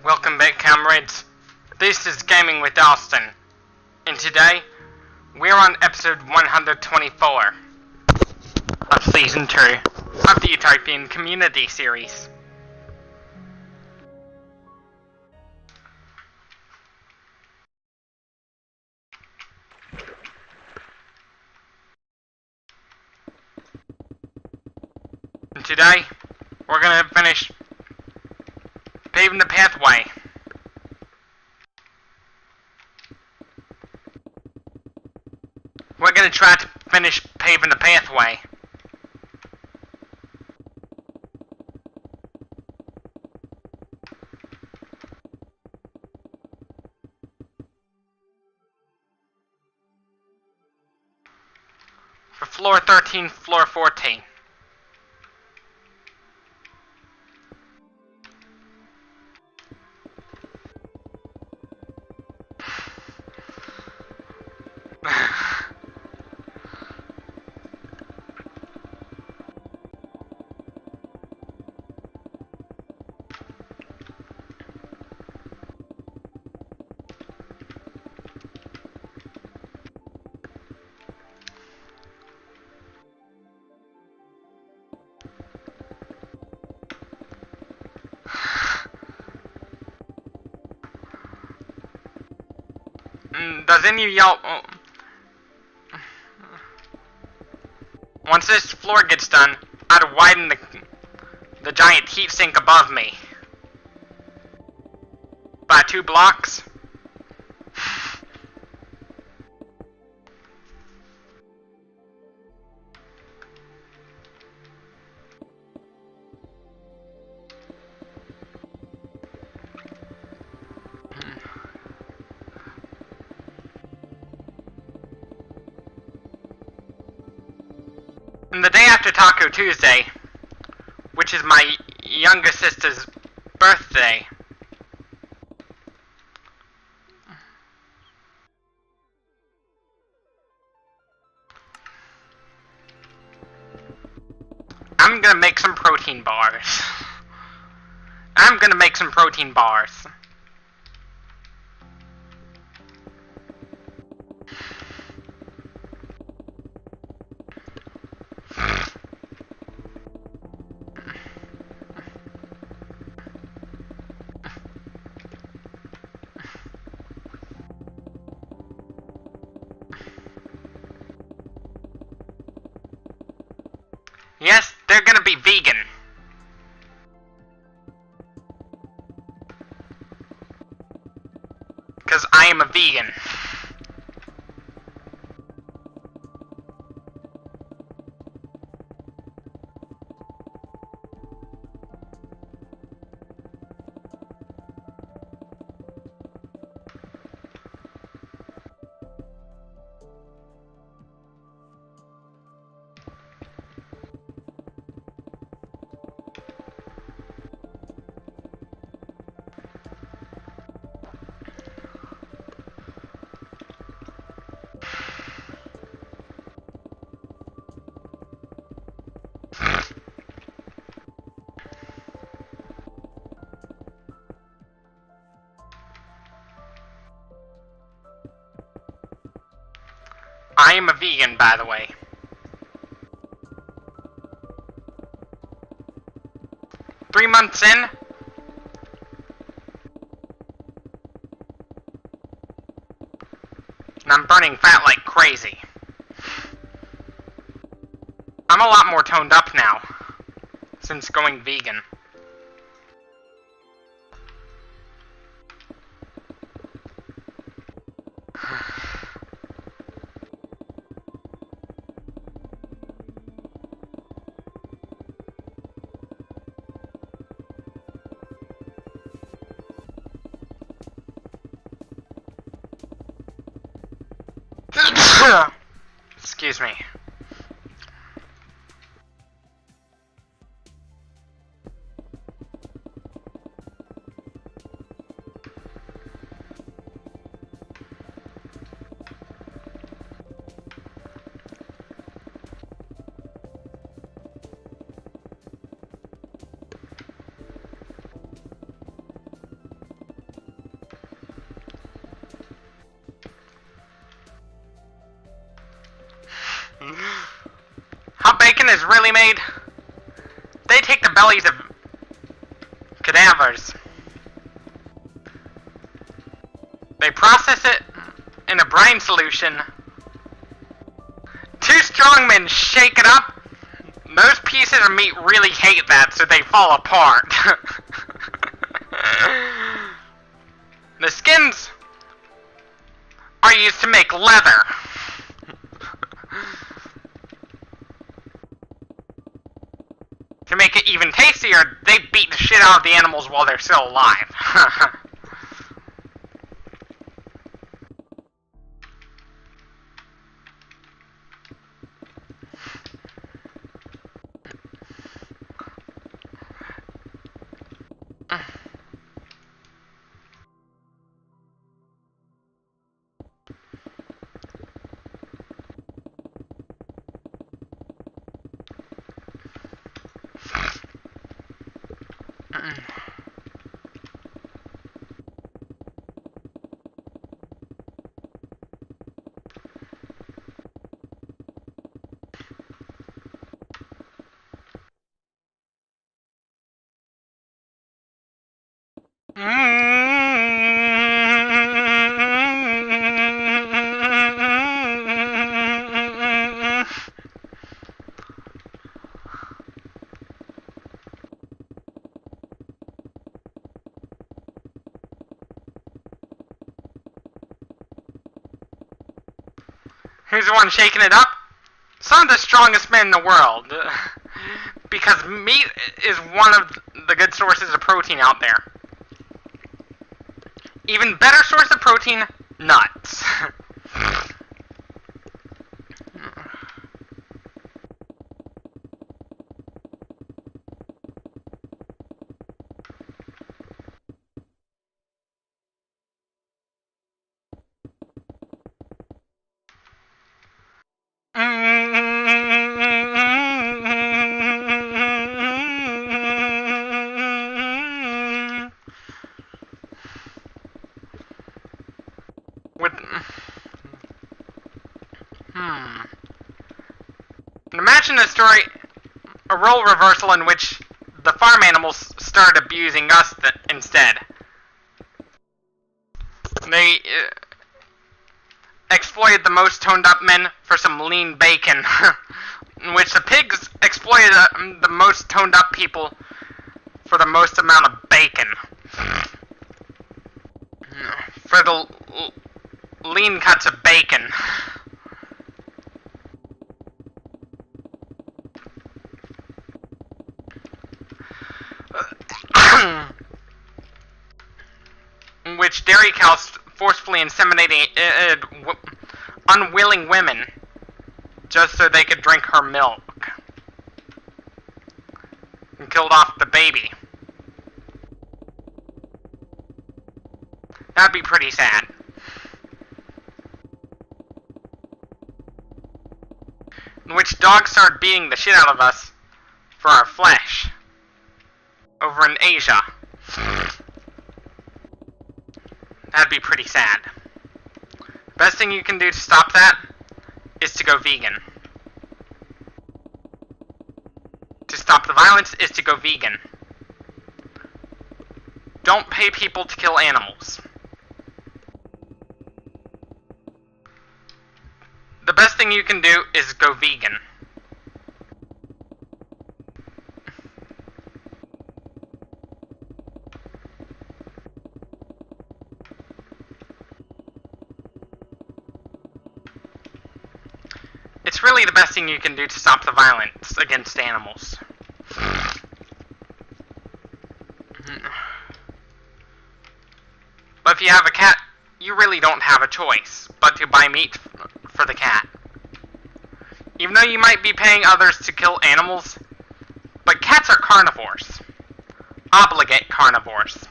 Welcome back, comrades. This is Gaming with Austin, and today we're on episode 124 of season 2 of the Utopian community series. And today we're gonna finish paving the pathway. We're gonna try to finish paving the pathway. For floor 13, floor 14. Does any of y'all... Once this floor gets done, I'd widen the giant heat sink above me by 2 blocks. And the day after Taco Tuesday, which is my younger sister's birthday, I'm gonna make some protein bars. Yes, they're gonna be vegan. Because I am a vegan. I am a vegan, by the way. Three months in, and I'm burning fat like crazy. I'm a lot more toned up now, since going vegan. Excuse me. chicken is really made, they take the bellies of cadavers. They process it in a brine solution. Two strongmen shake it up. Most pieces of meat really hate that, so they fall apart. The skins are used to make leather. To make it even tastier, they beat the shit out of the animals while they're still alive. Who's the one shaking it up? Some of the strongest men in the world. Because meat is one of the good sources of protein out there. Even better source of protein, nuts. Imagine a story, a role reversal in which the farm animals started abusing us instead. They exploited the most toned up men for some lean bacon, in which the pigs exploited the most toned up people for the most amount of bacon. For the lean cuts of bacon. In which dairy cows forcefully inseminated unwilling women just so they could drink her milk. And killed off the baby. That'd be pretty sad. In which dogs started beating the shit out of us for our flesh. Over in Asia. That'd be pretty sad. Best thing you can do to stop that is to go vegan. To stop the violence is to go vegan. Don't pay people to kill animals. The best thing you can do is go vegan. It's really the best thing you can do to stop the violence against animals. But if you have a cat, you really don't have a choice but to buy meat for the cat. Even though you might be paying others to kill animals, but cats are carnivores. Obligate carnivores.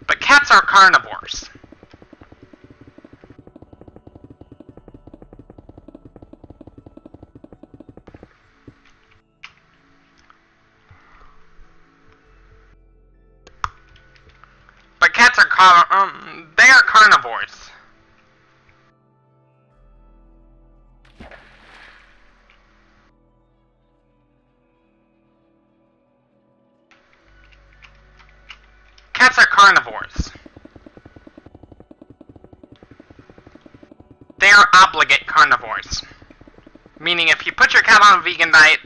But cats are carnivores. But cats are they are carnivores. Cats are carnivores. They are obligate carnivores. Meaning if you put your cat on a vegan diet,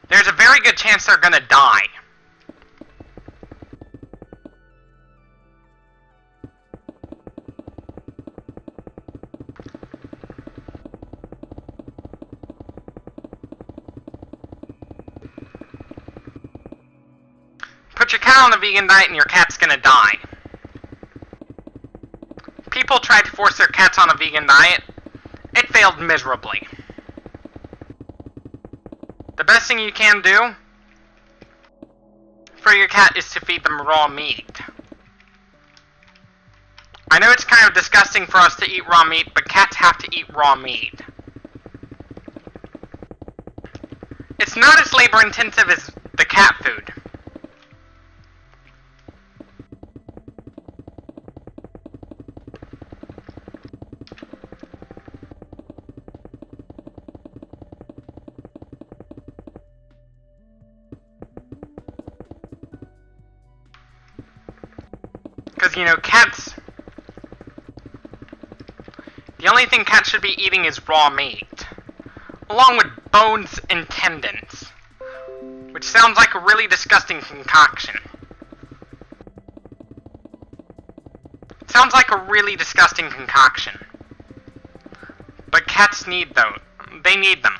there's a very good chance they're gonna die. Put your cat on a vegan diet and your cat's gonna die. People tried to force their cats on a vegan diet. It failed miserably. The best thing you can do for your cat is to feed them raw meat. I know it's kind of disgusting for us to eat raw meat, but cats have to eat raw meat. It's not as labor intensive as the cat food. Because, you know, cats... The only thing cats should be eating is raw meat. Along with bones and tendons. Which sounds like a really disgusting concoction. Sounds like a really disgusting concoction. But cats need those. They need them.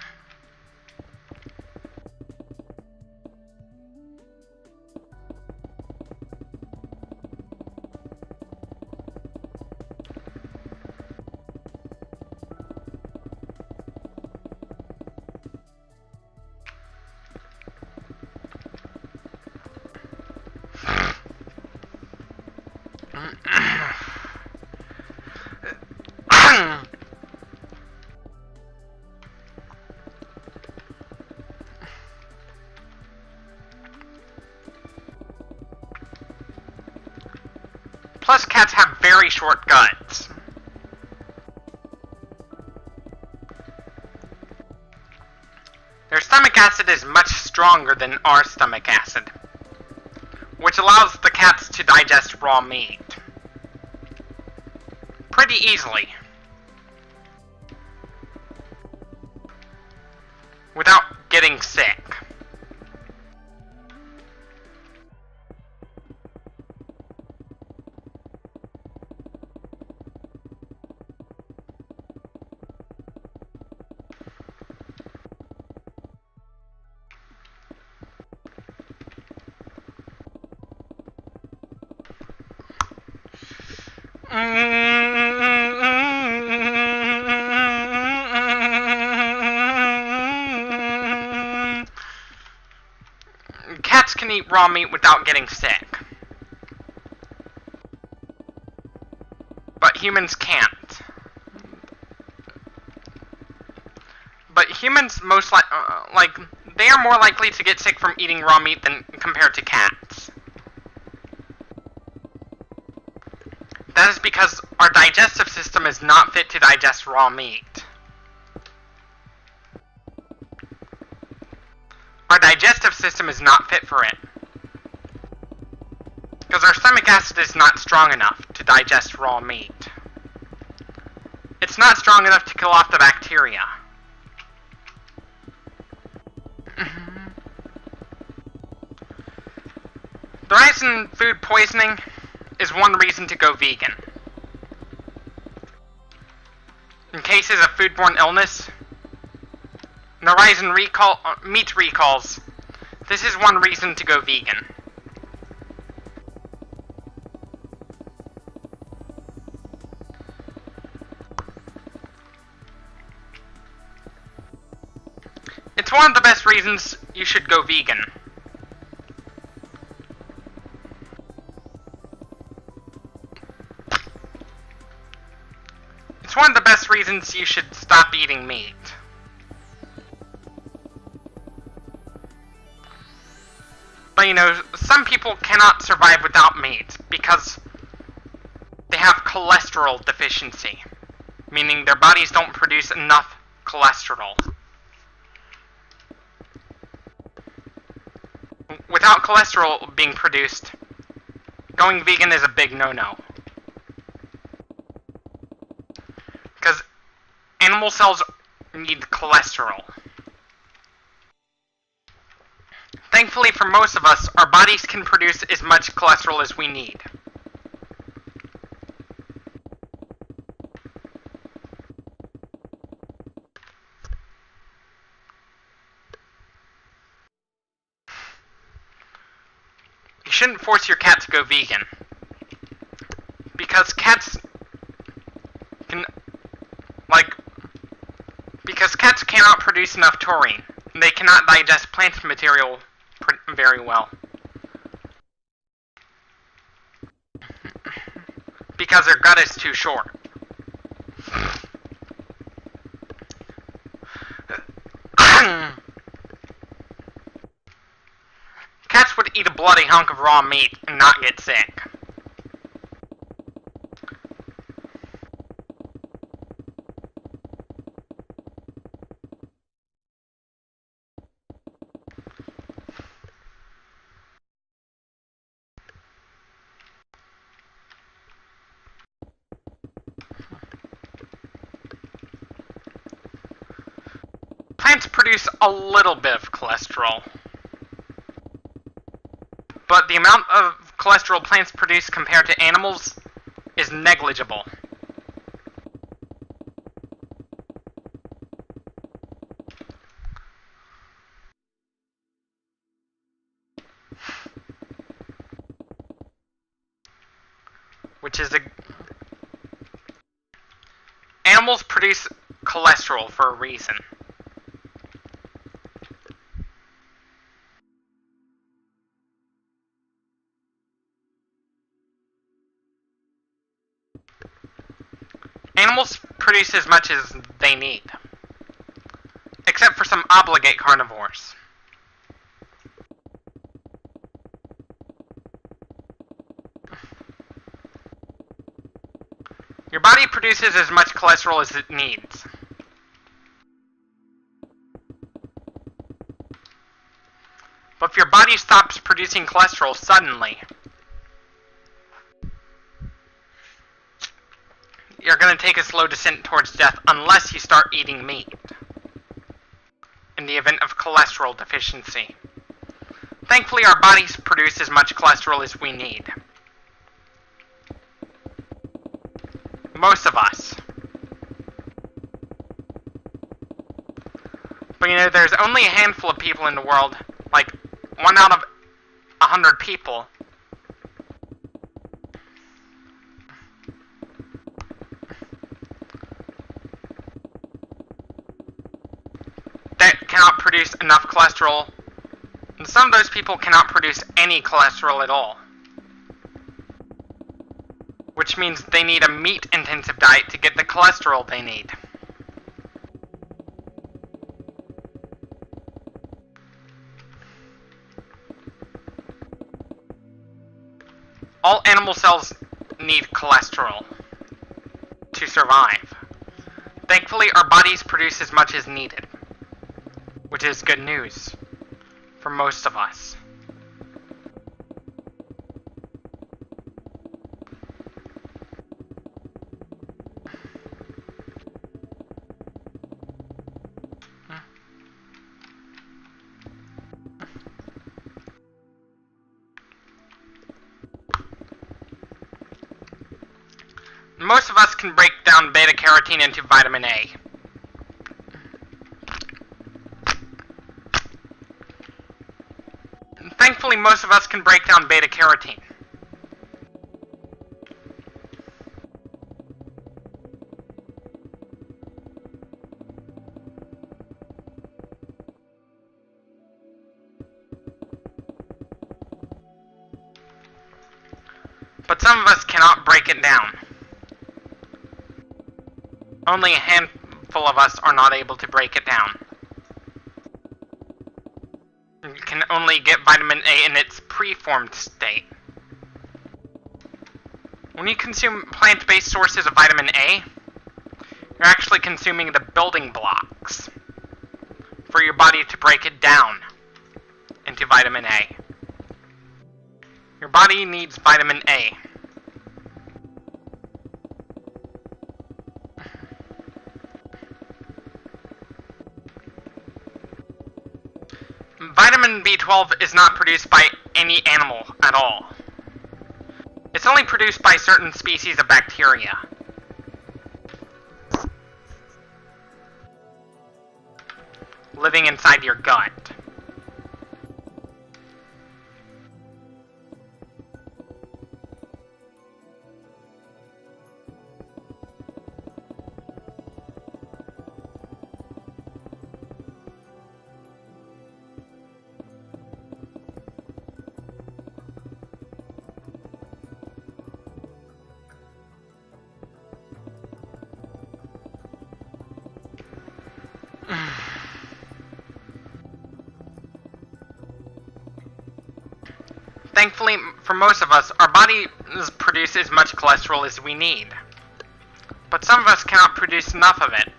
Plus, cats have very short guts. Their stomach acid is much stronger than our stomach acid, which allows the cats to digest raw meat pretty easily, without getting sick. Cats can eat raw meat without getting sick. But humans can't. But humans they are more likely to get sick from eating raw meat than compared to cats. That is because our digestive system is not fit to digest raw meat. Our digestive system is not fit for it. Because our stomach acid is not strong enough to digest raw meat. It's not strong enough to kill off the bacteria. The rise in food poisoning is one reason to go vegan. In cases of foodborne illness, and the rise in meat recalls, this is one reason to go vegan. It's one of the best reasons you should go vegan. It's one of the best reasons you should stop eating meat. But you know, some people cannot survive without meat because they have cholesterol deficiency, meaning their bodies don't produce enough cholesterol. Without cholesterol being produced, going vegan is a big no-no. Because animal cells need cholesterol. Thankfully for most of us, our bodies can produce as much cholesterol as we need. You shouldn't force your cat to go vegan. Because cats cannot produce enough taurine. They cannot digest plant material very well. Because their gut is too short. Cats would eat a bloody hunk of raw meat and not get sick. Plants produce a little bit of cholesterol, but the amount of cholesterol plants produce compared to animals is negligible. Animals produce cholesterol for a reason. Animals produce as much as they need, except for some obligate carnivores. Your body produces as much cholesterol as it needs. But if your body stops producing cholesterol suddenly, you're going to take a slow descent towards death unless you start eating meat in the event of cholesterol deficiency. Thankfully, our bodies produce as much cholesterol as we need. Most of us. But you know, there's only a handful of people in the world, like 1 out of 100 people, that cannot produce enough cholesterol, and some of those people cannot produce any cholesterol at all. Which means they need a meat-intensive diet to get the cholesterol they need. All animal cells need cholesterol to survive. Thankfully, our bodies produce as much as needed, which is good news for most of us. Most of us can break down beta-carotene into vitamin A. Thankfully, most of us can break down beta-carotene. But some of us cannot break it down. Only a handful of us are not able to break it down. You can only get vitamin A in its preformed state. When you consume plant-based sources of vitamin A, you're actually consuming the building blocks for your body to break it down into vitamin A. Your body needs vitamin A. Vitamin B12 is not produced by any animal at all. It's only produced by certain species of bacteria. Living inside your gut. Thankfully, for most of us, our bodies produce as much cholesterol as we need. But some of us cannot produce enough of it,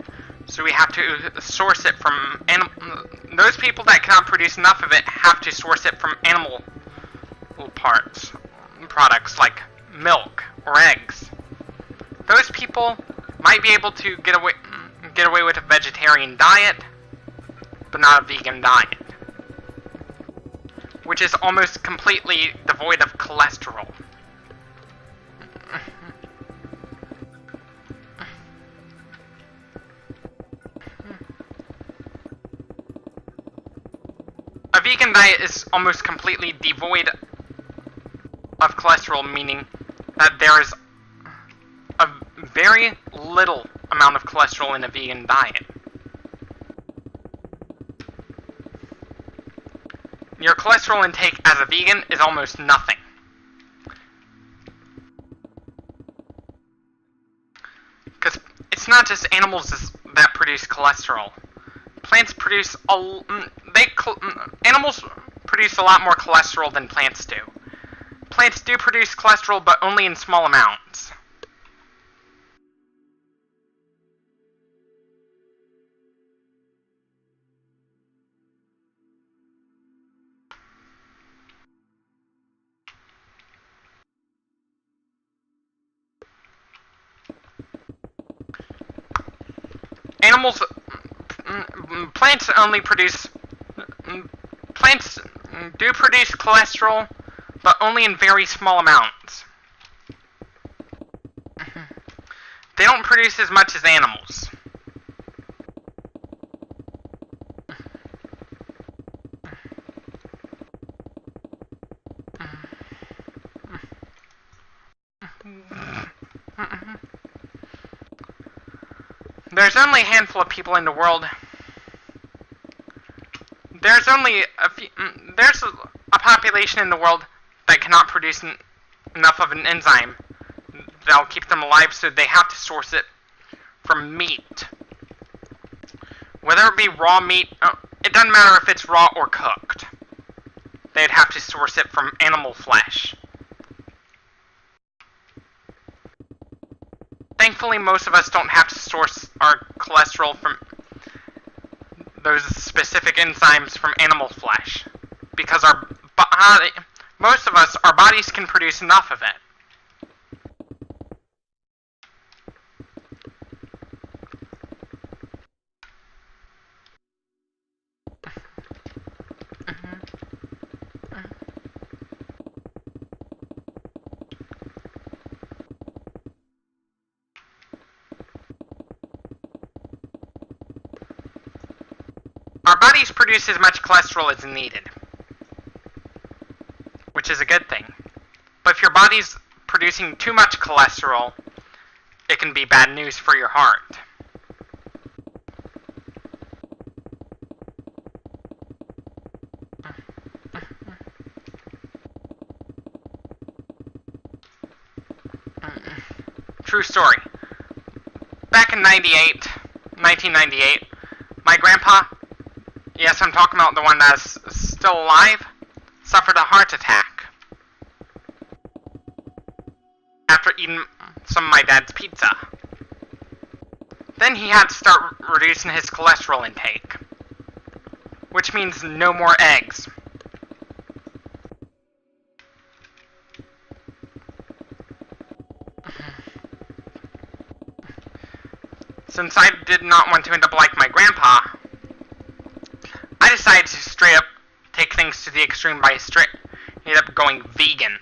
so we have to source it from those people that cannot produce enough of it have to source it from animal products like milk or eggs. Those people might be able to get away with a vegetarian diet, but not a vegan diet, which is almost completely devoid of cholesterol. A vegan diet is almost completely devoid of cholesterol, meaning that there is a very little amount of cholesterol in a vegan diet. Your cholesterol intake as a vegan is almost nothing. Because it's not just animals that produce cholesterol. Plants produce animals produce a lot more cholesterol than plants do. Plants do produce cholesterol, but only in small amounts. Plants do produce cholesterol, but only in very small amounts. They don't produce as much as animals. There's only a handful of people in the world. There's a population in the world that cannot produce enough of an enzyme that'll keep them alive, so they have to source it from meat. Whether it be raw meat, it doesn't matter if it's raw or cooked. They'd have to source it from animal flesh. Thankfully, most of us don't have to source our cholesterol from those specific enzymes from animal flesh, because most of us, our bodies can produce enough of it. Our bodies produce as much cholesterol as needed, which is a good thing. But if your body's producing too much cholesterol, it can be bad news for your heart. True story. Back in 1998, my grandpa, yes, I'm talking about the one that's still alive, suffered a heart attack after eating some of my dad's pizza. Then he had to start reducing his cholesterol intake, which means no more eggs. Since I did not want to end up like my grandpa, I decided to straight up take things to the extreme by ended up going vegan.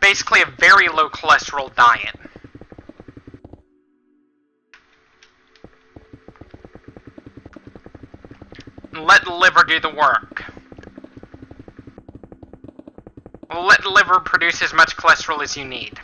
Basically a very low cholesterol diet. And let the liver do the work. Let the liver produce as much cholesterol as you need.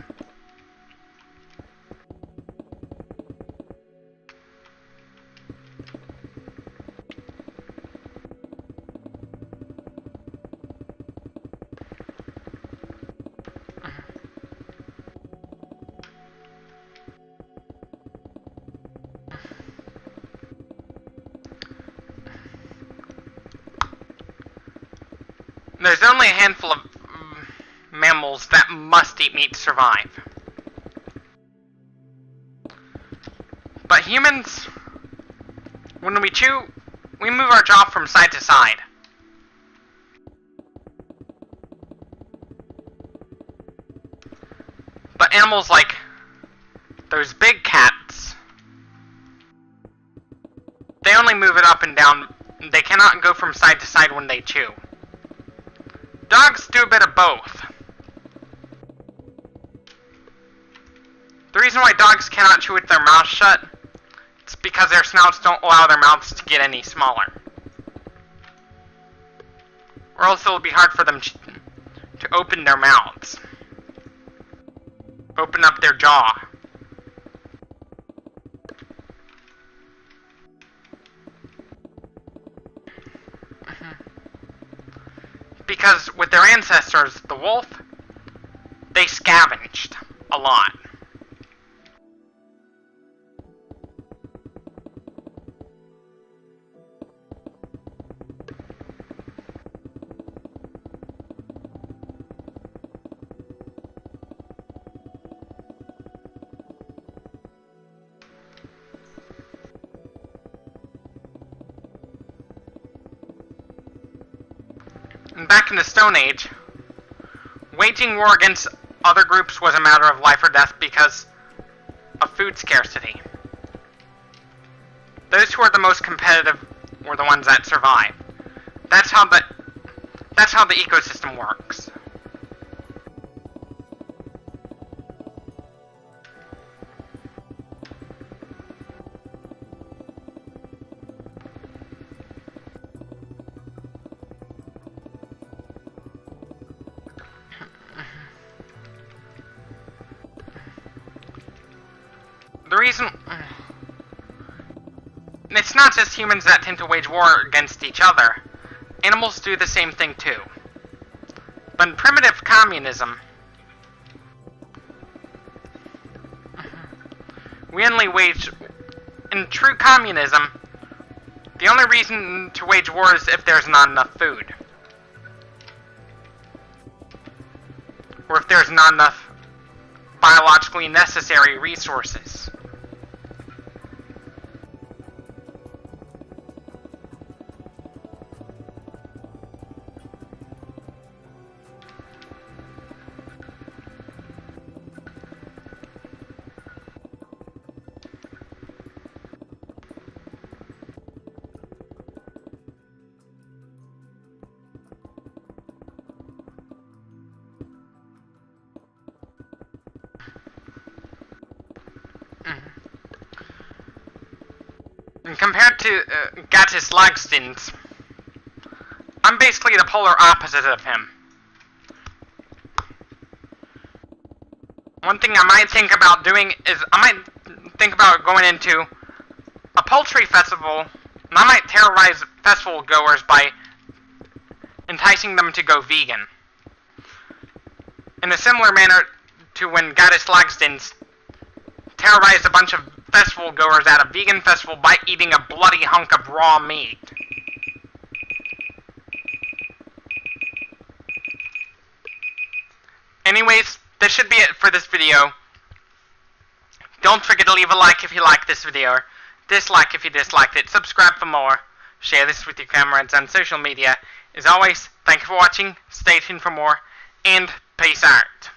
There's only a handful of mammals that must eat meat to survive. But humans, when we chew, we move our jaw from side to side. But animals like those big cats, they only move it up and down. They cannot go from side to side when they chew. Dogs do a bit of both. The reason why dogs cannot chew with their mouths shut is because their snouts don't allow their mouths to get any smaller. Or else it will be hard for them to open their mouths. Open up their jaw. Because with their ancestors, the wolf, they scavenged a lot. Back in the Stone Age, waging war against other groups was a matter of life or death because of food scarcity. Those who are the most competitive were the ones that survive. That's how the ecosystem works. The reason... It's not just humans that tend to wage war against each other. Animals do the same thing too. But in primitive communism, we only wage... In true communism, the only reason to wage war is if there's not enough food. Or if there's not enough biologically necessary resources. And compared to Gattis Lagstins, I'm basically the polar opposite of him. One thing I might think about doing is, I might think about going into a poultry festival, and I might terrorize festival goers by enticing them to go vegan. In a similar manner to when Gattis Lagstins terrorized a bunch of festival goers at a vegan festival by eating a bloody hunk of raw meat. Anyways, this should be it for this video. Don't forget to leave a like if you like this video, dislike if you disliked it, subscribe for more, share this with your comrades on social media. As always, thank you for watching, stay tuned for more, and peace out.